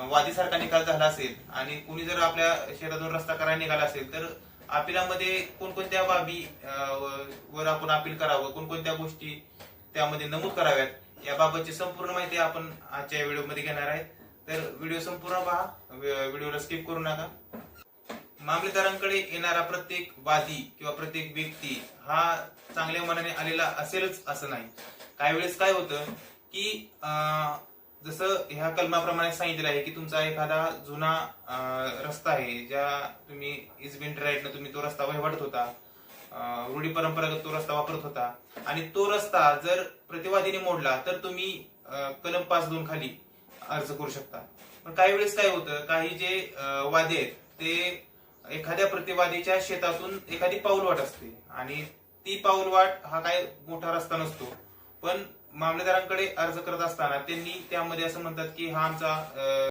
वादीसारखा निकाल झाला असेल आणि कुणी जर आपल्या शेतातून रस्ता करायला निघाला असेल तर अपिलामध्ये कोणकोणत्या बाबी वर आपण अपील करावं, कोणकोणत्या गोष्टी त्यामध्ये नमूद कराव्यात याबाबतची संपूर्ण माहिती आपण आजच्या व्हिडिओमध्ये घेणार आहे. तर व्हिडिओ संपूर्ण पहा, व्हिडिओला स्किप करू नका. मामलेदारांकडे येणारा प्रत्येक वादी किंवा प्रत्येक व्यक्ती हा चांगल्या मनाने आलेला असेलच असं नाही. काही वेळेस काय होतं की जसं ह्या कलमाप्रमाणे सांगितलेलं आहे की तुमचा एखादा जुना रस्ता आहे, ज्या तुम्ही इज बिन राईटनं तुम्ही तो रस्ता वहिवाटत होता, रूढी परंपरागत तो रस्ता वापरत होता आणि तो रस्ता जर प्रतिवादीने मोडला तर तुम्ही कलम 5(2) खाली अर्ज करू शकता. पण काही वेळेस काय होतं, काही जे वादी आहेत ते एखाद्या प्रतिवादीच्या शेतातून एखादी पाऊलवाट असते आणि ती पाऊलवाट हा काय मोठा रस्ता नसतो, पण मामलेदारांकडे अर्ज करत असताना त्यांनी त्यामध्ये असं म्हणतात की हा आमचा